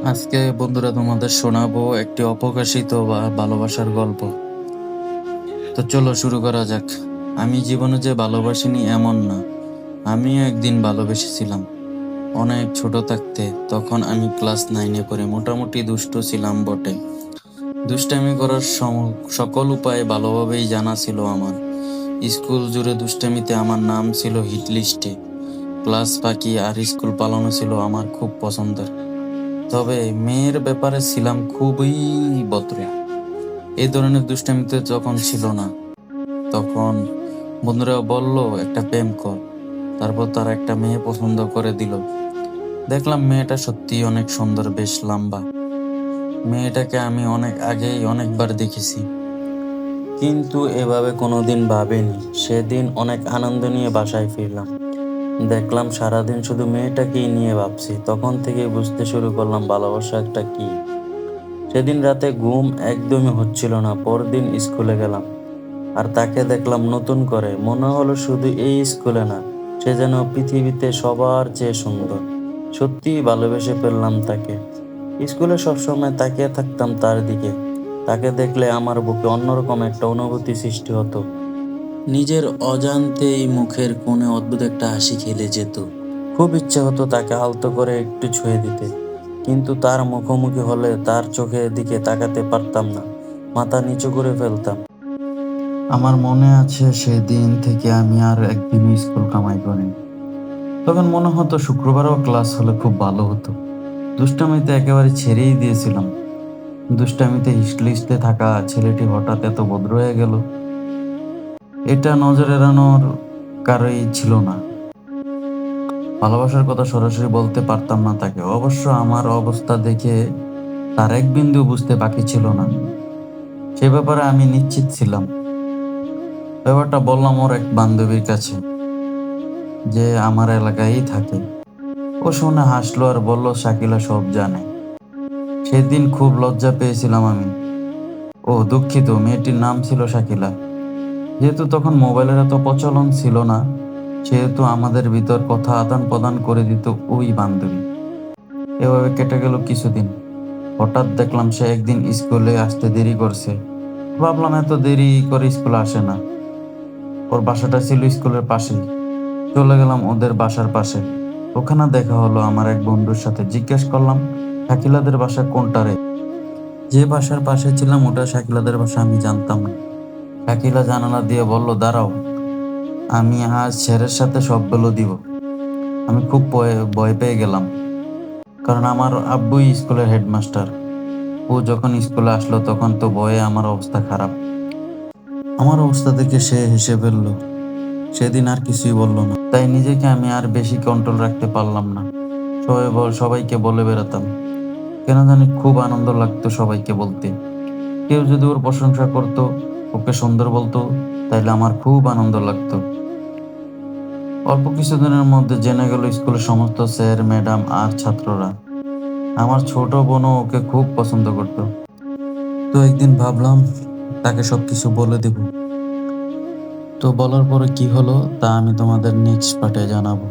আজকে বন্ধুরা তোমাদের শোনাবো একটি অপ্রকাশিত বা ভালোবাসার গল্প। তো চলো শুরু করা যাক। আমি জীবনে যে ভালোবাসিনি এমন না, আমিও একদিন ভালোবেসেছিলাম। অনেক ছোট থাকতে, তখন আমি ক্লাস 9-এ পড়ে। মোটামুটি দুষ্ট ছিলাম বটে। দুষ্টামি করার সকল উপায় ভালোভাবেই জানা ছিল আমার। স্কুল জুড়ে দুষ্টামিতে আমার নাম ছিল হিট লিস্টে। ক্লাস ফাঁকি আর স্কুল পালানো ছিল আমার খুব পছন্দের। তবে মেয়ের ব্যাপারে ছিলাম খুবই ভদ্র। এই ধরনের দুষ্টামিতে যখন ছিল না, তখন বন্ধুরা বলল একটা প্রেম কর। তারপর তারা একটা মেয়ে পছন্দ করে দিল। দেখলাম মেয়েটা সত্যিই অনেক সুন্দর, বেশ লম্বা। মেয়েটাকে আমি অনেক আগেই অনেকবার দেখেছি, কিন্তু এভাবে কোনোদিন ভাবিনি। সেদিন অনেক আনন্দ নিয়ে বাসায় ফিরলাম, দেখলাম সারাদিন শুধু মেয়েটাকেই নিয়ে ভাবছি। তখন থেকে বুঝতে শুরু করলাম ভালোবাসা একটা কি। সেদিন রাতে ঘুম একদমই হচ্ছিল না। পরদিন স্কুলে গেলাম, আর তাকে দেখলাম নতুন করে। মনে হলো শুধু এই স্কুলে না, সে যেন পৃথিবীতে সবার চেয়ে সুন্দর। সত্যিই ভালোবেসে ফেললাম তাকে। স্কুলে সবসময় তাকিয়ে থাকতাম তার দিকে। তাকে দেখলে আমার বুকে অন্যরকম একটা অনুভূতি সৃষ্টি হতো। নিজের অজান্তেই মুখের কোণে অদ্ভুত একটা হাসি খেলে যেত। খুব ইচ্ছে হতো তাকে আলতো করে একটু ছুঁয়ে দিতে, কিন্তু তার মুখোমুখি হলে তার চোখের দিকে তাকাতে পারতাম না। মাথা নিচু করে ফেলতাম। আমার মনে আছে সেদিন থেকে আমি আর একদিনও স্কুল কামাই করিনি। তখন মনে হতো শুক্রবারও ক্লাস হলে খুব ভালো হতো। দুষ্টামিতে একেবারে ছেড়েই দিয়েছিলাম। দুষ্টামিতে হিটলিস্টে থাকা ছেলেটি হঠাৎ এত ভদ্র হয়ে গেল, এটা নজর এড়ানোর কারোই ছিল না। ভালোবাসার কথা সরাসরি বলতে পারতাম না তাকে। অবশ্য আমার অবস্থা দেখে তার এক বিন্দু বুঝতে বাকি ছিল না। সে ব্যাপারে আমি নিশ্চিত ছিলাম। ব্যাপারটা বললাম ওর এক বান্ধবীর কাছে, যে আমার এলাকায়ই থাকে। ও শুনে হাসলো আর বলল শাকিলা সব জানে। সেদিন খুব লজ্জা পেয়েছিলাম আমি। ও দুঃখিত, মেয়েটির নাম ছিল শাকিলা। যেহেতু তখন মোবাইলের এত প্রচলন ছিল না, সেহেতু আমাদের ভিতর কথা আদান প্রদান করে দিত ওই বান্ধবী। এভাবে কেটে গেল কিছুদিন। হঠাৎ দেখলাম সে একদিন স্কুলে আসতে দেরি করছে। ভাবলাম এত দেরি করে স্কুলে আসে না। ওর বাসাটা ছিল স্কুলের পাশেই। চলে গেলাম ওদের বাসার পাশে। ওখানে দেখা হলো আমার এক বন্ধুর সাথে। জিজ্ঞেস করলাম, শাকিলাদের বাসা কোনটা রে? যে বাসার পাশে ছিলাম ওটা শাকিলাদের বাসা আমি জানতাম না। শাকিলা জানালা দিয়ে বলল, দাঁড়াও, আমি আজ স্যারের সাথে সব বলে দিব। আমি খুব ভয় পেয়ে গেলাম, কারণ আমার আব্বুই স্কুলের হেডমাস্টার। ও যখন স্কুলে আসলো তখন তো ভয়ে আমার অবস্থা খারাপ। আমার অবস্থা দেখে সে হেসে ফেললো। সেদিন আর কিছুই বললো না। তাই নিজেকে আমি আর বেশি কন্ট্রোল রাখতে পারলাম না। সবাইকে বলে বেড়াতাম। কেন জানি খুব আনন্দ লাগতো সবাইকে বলতে। কেউ যদি ওর প্রশংসা করতো, ওকে সুন্দর বলতো, তাইলে আমার খুব আনন্দ লাগতো। অল্প কিছুদিনের মধ্যে জেনে গেল স্কুলের সমস্ত স্যার ম্যাডাম আর ছাত্ররা। আমার ছোট বোনও ওকে খুব পছন্দ করতো। তো একদিন ভাবলাম তাকে সবকিছু বলে দেব। তো বলার পরে কি হলো তা আমি তোমাদের নেক্সট পার্টে জানাবো।